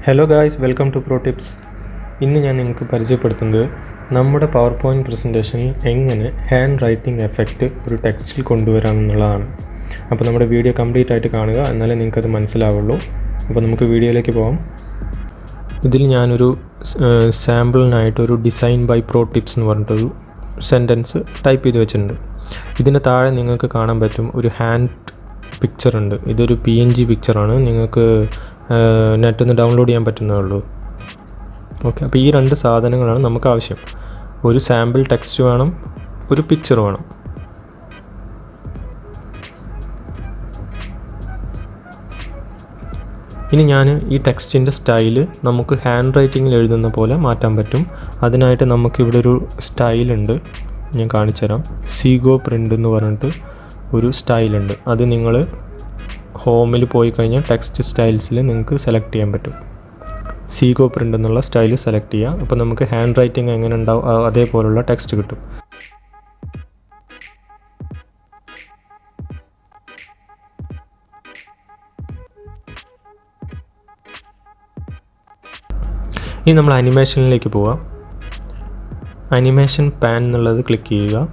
Hello guys, welcome to Protips. ഇന്ന് ഞാൻ നിങ്ങൾക്ക് പരിചയപ്പെടുത്തുന്നത് നമ്മുടെ പവർ പോയിൻറ്റ് പ്രസൻറ്റേഷനിൽ എങ്ങനെ ഹാൻഡ് റൈറ്റിംഗ് എഫക്റ്റ് ഒരു ടെക്സ്റ്റിൽ കൊണ്ടുവരാമെന്നുള്ളതാണ്. അപ്പോൾ നമ്മുടെ വീഡിയോ കംപ്ലീറ്റ് ആയിട്ട് കാണുക, എന്നാലേ നിങ്ങൾക്കത് മനസ്സിലാവുള്ളൂ. അപ്പോൾ നമുക്ക് വീഡിയോയിലേക്ക് പോകാം. ഇതിൽ ഞാനൊരു സാമ്പിളിനായിട്ടൊരു ഡിസൈൻ ബൈ Protips എന്ന് പറഞ്ഞിട്ടൊരു സെൻറ്റൻസ് ടൈപ്പ് ചെയ്ത് വെച്ചിട്ടുണ്ട്. ഇതിൻ്റെ താഴെ നിങ്ങൾക്ക് കാണാൻ പറ്റും ഒരു ഹാൻഡ് പിക്ചർ ഉണ്ട്. ഇതൊരു PNG പിക്ചറാണ്. നിങ്ങൾക്ക് നെറ്റിൽ നിന്ന് ഡൗൺലോഡ് ചെയ്യാൻ പറ്റുന്നതേ ഉള്ളൂ. ഓക്കെ, അപ്പോൾ ഈ രണ്ട് സാധനങ്ങളാണ് നമുക്ക് ആവശ്യം. ഒരു സാമ്പിൾ ടെക്സ്റ്റ് വേണം, ഒരു പിക്ചർ വേണം. ഇനി ഞാൻ ഈ ടെക്സ്റ്റിൻ്റെ സ്റ്റൈല് നമുക്ക് ഹാൻഡ് റൈറ്റിങ്ങിൽ എഴുതുന്ന പോലെ മാറ്റാൻ പറ്റും. അതിനായിട്ട് നമുക്കിവിടെ ഒരു സ്റ്റൈലുണ്ട്, ഞാൻ കാണിച്ചു തരാം. സീഗോ പ്രിൻ്റ് എന്ന് പറഞ്ഞിട്ട് ഒരു സ്റ്റൈലുണ്ട്. അത് നിങ്ങൾ ഹോമിൽ പോയി കഴിഞ്ഞാൽ ടെക്സ്റ്റ് സ്റ്റൈൽസിൽ നിങ്ങൾക്ക് സെലക്ട് ചെയ്യാൻ പറ്റും. സീഗോ പ്രിൻ്റ് എന്നുള്ള സ്റ്റൈൽ സെലക്ട് ചെയ്യുക. അപ്പോൾ നമുക്ക് ഹാൻഡ് റൈറ്റിംഗ് എങ്ങനെ ഉണ്ടാവും അതേപോലുള്ള ടെക്സ്റ്റ് കിട്ടും. ഇനി നമ്മൾ അനിമേഷനിലേക്ക് പോവാം. അനിമേഷൻ പാൻ എന്നുള്ളത് ക്ലിക്ക് ചെയ്യുക.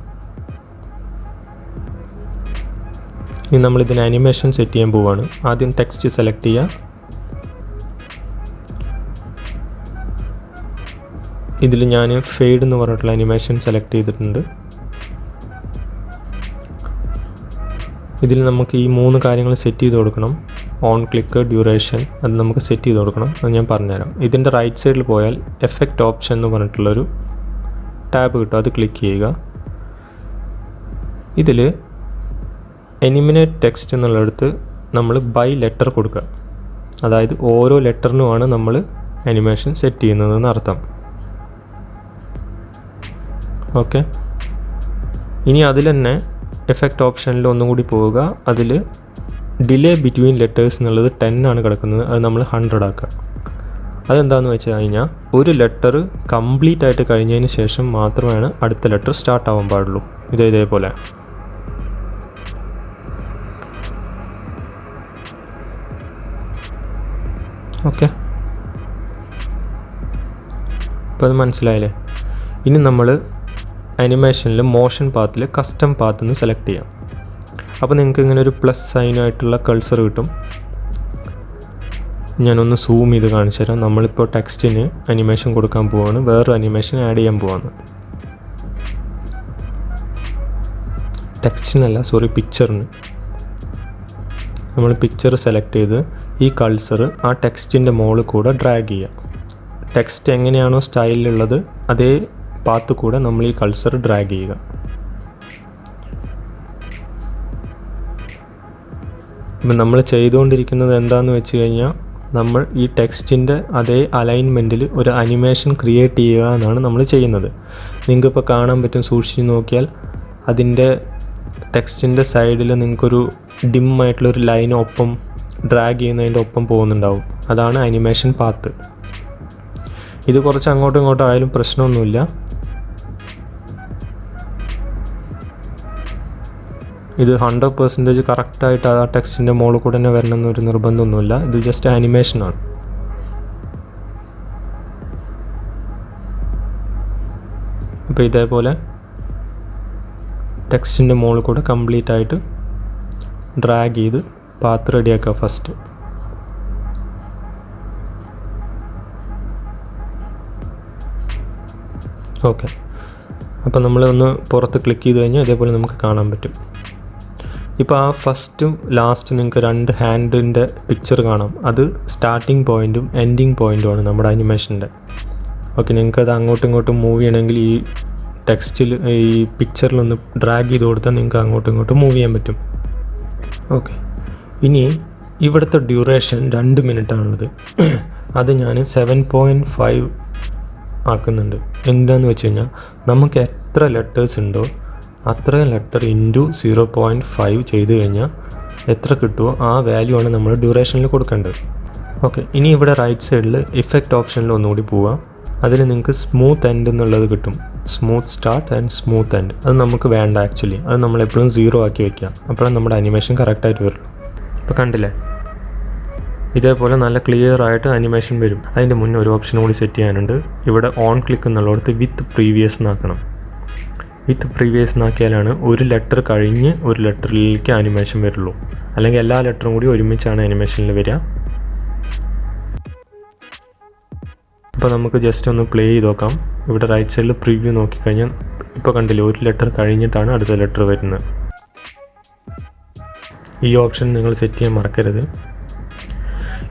ഇനി നമ്മളിതിന് അനിമേഷൻ സെറ്റ് ചെയ്യാൻ പോവുകയാണ്. ആദ്യം ടെക്സ്റ്റ് സെലക്ട് ചെയ്യുക. ഇതിൽ ഞാൻ ഫെയ്ഡ് എന്ന് പറഞ്ഞിട്ടുള്ള അനിമേഷൻ സെലക്ട് ചെയ്തിട്ടുണ്ട്. ഇതിൽ നമുക്ക് ഈ 3 കാര്യങ്ങൾ സെറ്റ് ചെയ്ത് കൊടുക്കണം. ഓൺ ക്ലിക്ക്, ഡ്യൂറേഷൻ, അത് നമുക്ക് സെറ്റ് ചെയ്ത് കൊടുക്കണം. അത് ഞാൻ പറഞ്ഞുതരാം. ഇതിൻ്റെ റൈറ്റ് സൈഡിൽ പോയാൽ എഫക്റ്റ് ഓപ്ഷൻ എന്ന് പറഞ്ഞിട്ടുള്ളൊരു ടാബ് കിട്ടും. അത് ക്ലിക്ക് ചെയ്യുക. ഇതിൽ എലിമിനേറ്റ് ടെക്സ്റ്റ് എന്നുള്ളിടത്ത് നമ്മൾ ബൈ ലെറ്റർ കൊടുക്കുക. അതായത് ഓരോ ലെറ്ററിനുമാണ് നമ്മൾ അനിമേഷൻ സെറ്റ് ചെയ്യുന്നതെന്ന് അർത്ഥം. ഓക്കെ, ഇനി അതിൽ തന്നെ എഫക്റ്റ് ഓപ്ഷനിൽ ഒന്നും കൂടി പോവുക. അതിൽ ഡിലേ ബിറ്റ്വീൻ ലെറ്റേഴ്സ് എന്നുള്ളത് 10 ആണ് കിടക്കുന്നത്. അത് നമ്മൾ 100 ആക്കുക. അതെന്താണെന്ന് വെച്ച് കഴിഞ്ഞാൽ ഒരു ലെറ്റർ കംപ്ലീറ്റ് ആയിട്ട് കഴിഞ്ഞതിന് ശേഷം മാത്രമാണ് അടുത്ത ലെറ്റർ സ്റ്റാർട്ട് ആവാൻ പാടുള്ളൂ. ഇതേപോലെ. ഓക്കെ, അപ്പോൾ അത് മനസ്സിലായില്ലേ? ഇനി നമ്മൾ അനിമേഷനിൽ മോഷൻ പാത്തിൽ കസ്റ്റം പാത്ത് എന്ന് സെലക്ട് ചെയ്യാം. അപ്പോൾ നിങ്ങൾക്ക് ഇങ്ങനെ ഒരു പ്ലസ് സൈനായിട്ടുള്ള കൾസർ കിട്ടും. ഞാനൊന്ന് സൂം ചെയ്ത് കാണിച്ചു തരാം. നമ്മളിപ്പോൾ ടെക്സ്റ്റിന് അനിമേഷൻ കൊടുക്കാൻ പോവാണ്, വേറൊരു അനിമേഷൻ ആഡ് ചെയ്യാൻ പോവാണ്. ടെക്സ്റ്റിനല്ല, പിക്ചറിന്. നമ്മൾ പിക്ചർ സെലക്ട് ചെയ്ത് ഈ കൾസർ ആ ടെക്സ്റ്റിൻ്റെ മുകളിൽ കൂടെ ഡ്രാഗ് ചെയ്യുക. ടെക്സ്റ്റ് എങ്ങനെയാണോ സ്റ്റൈലിലുള്ളത് അതേ പാത്ത് കൂടെ നമ്മൾ ഈ കൾസർ ഡ്രാഗ് ചെയ്യുക. ഇപ്പം നമ്മൾ ചെയ്തുകൊണ്ടിരിക്കുന്നത് എന്താണെന്ന് വെച്ച് കഴിഞ്ഞാൽ നമ്മൾ ഈ ടെക്സ്റ്റിൻ്റെ അതേ അലൈൻമെൻറ്റിൽ ഒരു അനിമേഷൻ ക്രിയേറ്റ് ചെയ്യുക എന്നാണ് നമ്മൾ ചെയ്യുന്നത്. നിങ്ങൾക്കിപ്പോൾ കാണാൻ പറ്റും, സൂക്ഷിച്ച് നോക്കിയാൽ അതിൻ്റെ ടെക്സ്റ്റിൻ്റെ സൈഡിൽ നിങ്ങൾക്കൊരു ഡിമ്മായിട്ടുള്ളൊരു ലൈൻ ഒപ്പം ഡ്രാഗ് ചെയ്യുന്നതിൻ്റെ ഒപ്പം പോകുന്നുണ്ടാവും. അതാണ് അനിമേഷൻ പാത്ത്. ഇത് കുറച്ച് അങ്ങോട്ടും ഇങ്ങോട്ടും ആയാലും പ്രശ്നമൊന്നുമില്ല. ഇത് 100% കറക്റ്റായിട്ട് ആ ടെക്സ്റ്റിൻ്റെ മുകളിൽ കൂടെ തന്നെ വരണമെന്നൊരു നിർബന്ധമൊന്നുമില്ല. ഇത് ജസ്റ്റ് ആനിമേഷനാണ്. അപ്പോൾ ഇതേപോലെ ടെക്സ്റ്റിൻ്റെ മുകളിൽ കൂടെ കംപ്ലീറ്റ് ആയിട്ട് ഡ്രാഗ് ചെയ്ത് പാത്ത് റെഡിയാക്കുക ഫസ്റ്റ്. ഓക്കെ, അപ്പോൾ നമ്മൾ ഒന്ന് പുറത്ത് ക്ലിക്ക് ചെയ്ത് കഴിഞ്ഞാൽ ഇതേപോലെ നമുക്ക് കാണാൻ പറ്റും. ഇപ്പോൾ ആ ഫസ്റ്റും ലാസ്റ്റ് നിങ്ങൾക്ക് 2 ഹാൻഡിൻ്റെ പിക്ചർ കാണാം. അത് സ്റ്റാർട്ടിങ് പോയിൻറ്റും എൻഡിങ് പോയിൻറ്റുമാണ് നമ്മുടെ അനിമേഷൻ്റെ. ഓക്കെ, നിങ്ങൾക്കത് അങ്ങോട്ടും ഇങ്ങോട്ടും മൂവ് ചെയ്യണമെങ്കിൽ ഈ ടെക്സ്റ്റിൽ ഈ പിക്ചറിലൊന്ന് ഡ്രാഗ് ചെയ്ത് കൊടുത്താൽ നിങ്ങൾക്ക് അങ്ങോട്ടും ഇങ്ങോട്ടും മൂവ് ചെയ്യാൻ പറ്റും. ഓക്കെ, ഇനി ഇവിടുത്തെ ഡ്യൂറേഷൻ 2 മിനിറ്റാണുള്ളത്. അത് ഞാൻ 7.5 ആക്കുന്നുണ്ട്. എന്താണെന്ന് വെച്ച് കഴിഞ്ഞാൽ നമുക്ക് എത്ര ലെറ്റേഴ്സ് ഉണ്ടോ അത്രയും ലെറ്റർ ഇൻറ്റു 0.5 ചെയ്ത് കഴിഞ്ഞാൽ എത്ര കിട്ടുമോ ആ വാല്യൂ ആണ് നമ്മൾ ഡ്യൂറേഷനിൽ കൊടുക്കേണ്ടത്. ഓക്കെ, ഇനി ഇവിടെ റൈറ്റ് സൈഡിൽ ഇഫക്റ്റ് ഓപ്ഷനിൽ ഒന്നുകൂടി പോവാം. അതിൽ നിങ്ങൾക്ക് സ്മൂത്ത് എൻഡ് എന്നുള്ളത് കിട്ടും. Smooth start and smooth end. അത് നമുക്ക് വേണ്ട ആക്ച്വലി. അത് നമ്മളെപ്പോഴും 0 ആക്കി വയ്ക്കുക. അപ്പോഴാണ് നമ്മുടെ അനിമേഷൻ കറക്റ്റായിട്ട് വരുള്ളൂ. ഇപ്പോൾ കണ്ടില്ലേ, ഇതേപോലെ നല്ല ക്ലിയർ ആയിട്ട് അനിമേഷൻ വരും. അതിൻ്റെ മുന്നേ ഒരു ഓപ്ഷൻ കൂടി സെറ്റ് ചെയ്യാനുണ്ട്. ഇവിടെ ഓൺ ക്ലിക്ക് എന്നുള്ളിടത്ത് വിത്ത് പ്രീവിയസ് എന്നാക്കണം. വിത്ത് പ്രീവിയസ് എന്നാക്കിയാലാണ് ഒരു ലെറ്റർ കഴിഞ്ഞ് ഒരു ലെറ്ററിലേക്ക് അനിമേഷൻ വരുള്ളൂ. അല്ലെങ്കിൽ എല്ലാ ലെറ്ററും കൂടി ഒരുമിച്ചാണ് അനിമേഷനിൽ വരിക. ഇപ്പോൾ നമുക്ക് ജസ്റ്റ് ഒന്ന് പ്ലേ ചെയ്ത് നോക്കാം. ഇവിടെ റൈറ്റ് സൈഡിൽ പ്രിവ്യൂ നോക്കിക്കഴിഞ്ഞാൽ ഇപ്പോൾ കണ്ടില്ലേ, ഒരു ലെറ്റർ കഴിഞ്ഞിട്ടാണ് അടുത്ത ലെറ്റർ വരുന്നത്. ഈ ഓപ്ഷൻ നിങ്ങൾ സെറ്റ് ചെയ്യാൻ മറക്കരുത്.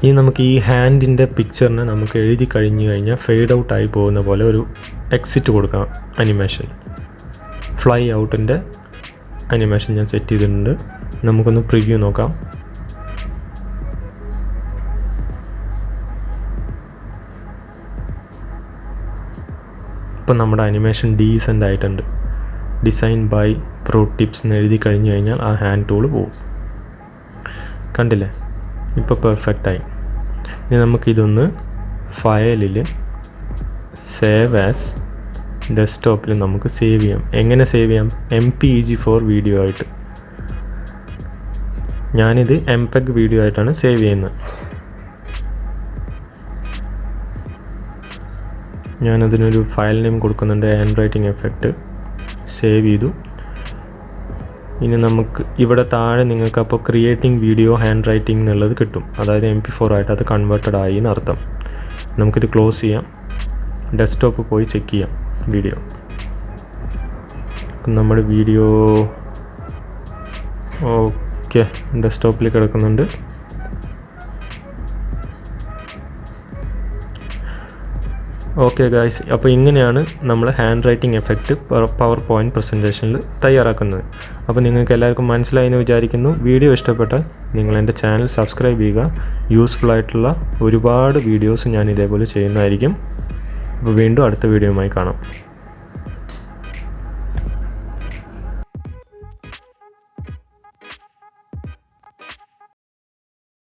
ഇനി നമുക്ക് ഈ ഹാൻഡിൻ്റെ പിക്ചറിന് നമുക്ക് എഴുതി കഴിഞ്ഞ് കഴിഞ്ഞാൽ ഫെയ്ഡ് ഔട്ടായി പോകുന്ന പോലെ ഒരു എക്സിറ്റ് കൊടുക്കാം അനിമേഷൻ. ഫ്ലൈ ഔട്ടിൻ്റെ അനിമേഷൻ ഞാൻ സെറ്റ് ചെയ്തിട്ടുണ്ട്. നമുക്കൊന്ന് പ്രിവ്യൂ നോക്കാം. ഇപ്പം നമ്മുടെ അനിമേഷൻ ഡീസൻ്റ് ആയിട്ടുണ്ട്. ഡിസൈൻ ബൈ Protips എന്ന് എഴുതി കഴിഞ്ഞ് കഴിഞ്ഞാൽ ആ ഹാൻഡ് ടൂൾ പോകും. കണ്ടില്ലേ, ഇപ്പോൾ പെർഫെക്റ്റായി. ഇനി നമുക്കിതൊന്ന് ഫയലിൽ സേവ് ആസ് ഡെസ്ക്ടോപ്പിൽ നമുക്ക് സേവ് ചെയ്യാം. എങ്ങനെ സേവ് ചെയ്യാം? MPEG-4 വീഡിയോ ആയിട്ട്. ഞാനിത് MPEG വീഡിയോ ആയിട്ടാണ് സേവ് ചെയ്യുന്നത്. ഞാനതിനൊരു ഫയൽ നെയിം കൊടുക്കുന്നുണ്ട്, ഹാൻഡ് എഫക്റ്റ്. സേവ് ചെയ്തു. ഇനി നമുക്ക് ഇവിടെ താഴെ നിങ്ങൾക്ക് അപ്പോൾ ക്രിയേറ്റിംഗ് വീഡിയോ ഹാൻഡ് റൈറ്റിംഗ് എന്നുള്ളത് കിട്ടും. അതായത് MP4 ആയിട്ട് അത് കൺവേർട്ടഡ് ആയി എന്നർത്ഥം. നമുക്കിത് ക്ലോസ് ചെയ്യാം. ഡെസ്ക്ടോപ്പ് പോയി ചെക്ക് ചെയ്യാം വീഡിയോ. നമ്മുടെ വീഡിയോ ഓക്കെ ഡെസ്ക്ടോപ്പിൽ കിടക്കുന്നുണ്ട്. ഓക്കെ ഗായ്സ്, അപ്പോൾ ഇങ്ങനെയാണ് നമ്മൾ handwriting effect PowerPoint പ്രസൻറ്റേഷനിൽ തയ്യാറാക്കുന്നത്. അപ്പോൾ നിങ്ങൾക്ക് എല്ലാവർക്കും മനസ്സിലായി എന്ന് വിചാരിക്കുന്നു. വീഡിയോ ഇഷ്ടപ്പെട്ടാൽ നിങ്ങൾ എൻ്റെ ചാനൽ സബ്സ്ക്രൈബ് ചെയ്യുക. യൂസ്ഫുൾ ആയിട്ടുള്ള ഒരുപാട് വീഡിയോസ് ഞാൻ ഇതേപോലെ ചെയ്യുന്നതായിരിക്കും. അപ്പോൾ വീണ്ടും അടുത്ത വീഡിയോയുമായി കാണാം.